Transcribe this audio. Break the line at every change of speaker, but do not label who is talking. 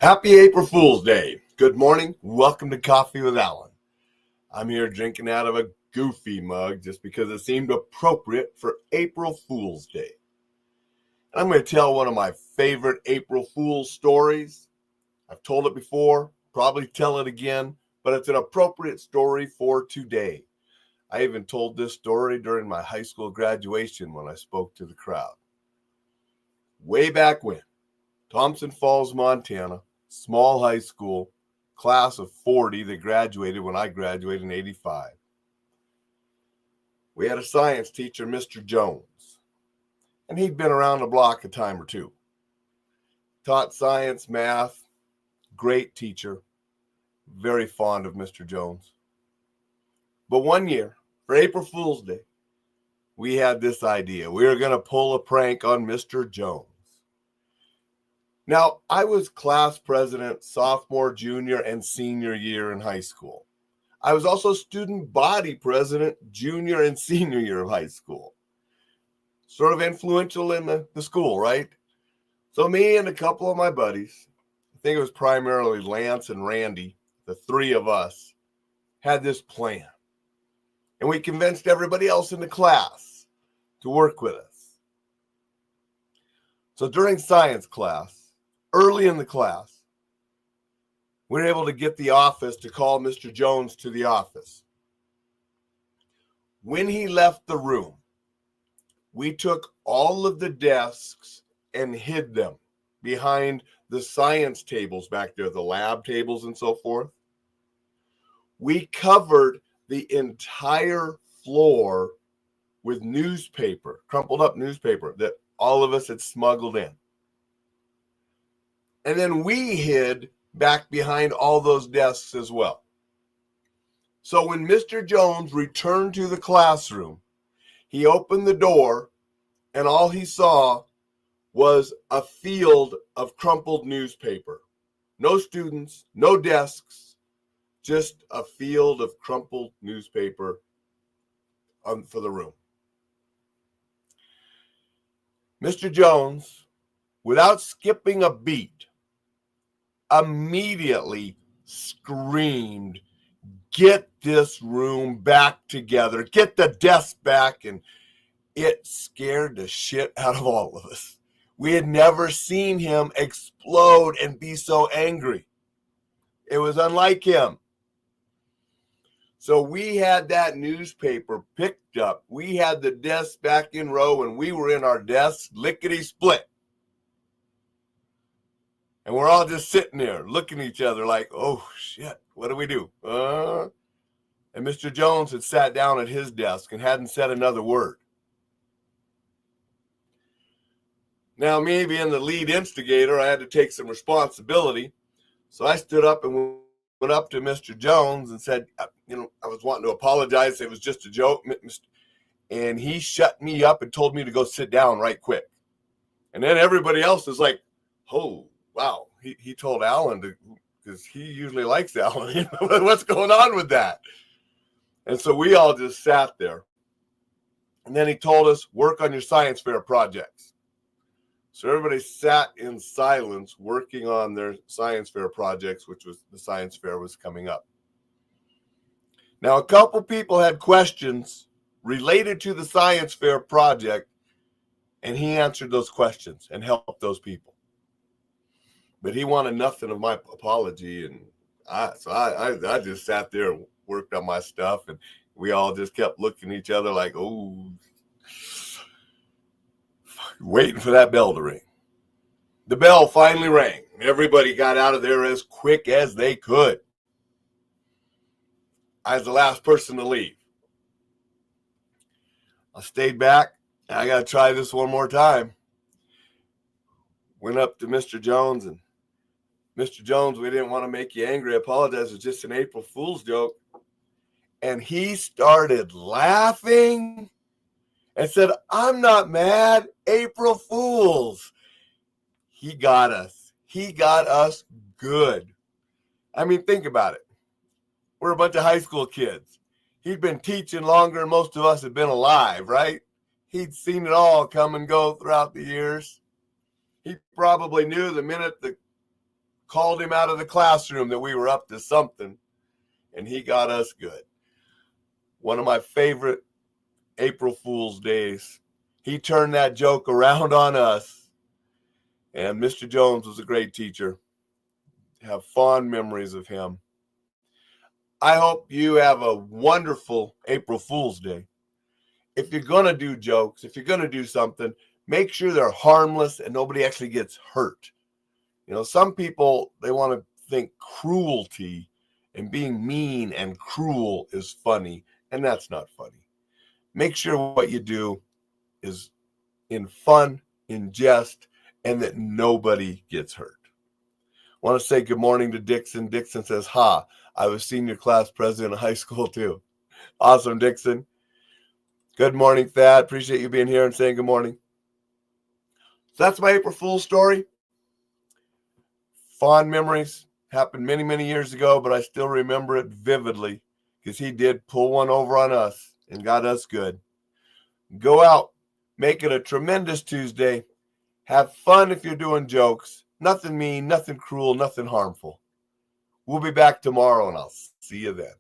Happy April Fool's Day. Good morning. Welcome to Coffee with Alain. I'm here drinking out of a goofy mug just because it seemed appropriate for April Fool's Day. And I'm going to tell one of my favorite April Fool's stories. I've told it before, probably tell it again, but it's an appropriate story for today. I even told this story during my high school graduation when I spoke to the crowd. Way back when, Thompson Falls, Montana, small high school, class of 40 that graduated when I graduated in 85. We had a science teacher, Mr. Jones, and he'd been around the block a time or two. Taught science, math, great teacher, very fond of Mr. Jones. But one year, for April Fool's Day, we had this idea. We were going to pull a prank on Mr. Jones. Now, I was class president sophomore, junior, and senior year in high school. I was also student body president junior and senior year of high school. Sort of influential in the school, right? So me and a couple of my buddies, I think it was primarily Lance and Randy, the three of us, had this plan. And we convinced everybody else in the class to work with us. So during science class, early in the class, we were able to get the office to call Mr. Jones to the office. When he left the room, we took all of the desks and hid them behind the science tables back there, the lab tables and so forth. We covered the entire floor with newspaper, crumpled up newspaper that all of us had smuggled in. And then we hid back behind all those desks as well. So when Mr. Jones returned to the classroom, he opened the door and all he saw was a field of crumpled newspaper. No students, no desks, just a field of crumpled newspaper for the room. Mr. Jones, without skipping a beat, immediately screamed, "Get this room back together, get the desk back." And it scared the shit out of all of us. We had never seen him explode and be so angry. It was unlike him. So we had that newspaper picked up. We had the desks back in row and we were in our desks lickety split. And we're all just sitting there looking at each other like, oh, shit, what do we do? And Mr. Jones had sat down at his desk and hadn't said another word. Now, me being the lead instigator, I had to take some responsibility. So I stood up and went up to Mr. Jones and said, I was wanting to apologize. It was just a joke. And he shut me up and told me to go sit down right quick. And then everybody else is like, oh, wow, he told Alain to, because he usually likes Alain. What's going on with that? And so we all just sat there. And then he told us, work on your science fair projects. So everybody sat in silence working on their science fair projects, which was the science fair was coming up. Now, a couple people had questions related to the science fair project, and he answered those questions and helped those people. But he wanted nothing of my apology, and I just sat there and worked on my stuff, and we all just kept looking at each other like, oh, waiting for that bell to ring. The bell finally rang. Everybody got out of there as quick as they could. I was the last person to leave. I stayed back. I got to try this one more time. Went up to Mr. Jones and Mr. Jones, we didn't want to make you angry. I apologize. It was just an April Fool's joke. And he started laughing and said, I'm not mad. April Fools. He got us. He got us good. I mean, think about it. We're a bunch of high school kids. He'd been teaching longer than most of us had been alive, right? He'd seen it all come and go throughout the years. He probably knew the minute the called him out of the classroom that we were up to something, and he got us good. One of my favorite April Fool's days. He turned that joke around on us, and Mr. Jones was a great teacher. Have fond memories of him. I hope you have a wonderful April Fool's Day. If you're going to do jokes, if you're going to do something, make sure they're harmless and nobody actually gets hurt. You know, some people, they want to think cruelty and being mean and cruel is funny, and that's not funny. Make sure what you do is in fun, in jest, and that nobody gets hurt. I want to say good morning to Dixon. Dixon says, ha, I was senior class president of high school too. Awesome, Dixon. Good morning, Thad. Appreciate you being here and saying good morning. So that's my April Fool's story. Fond memories. Happened many, many years ago, but I still remember it vividly because he did pull one over on us and got us good. Go out. Make it a tremendous Tuesday. Have fun if you're doing jokes. Nothing mean, nothing cruel, nothing harmful. We'll be back tomorrow, and I'll see you then.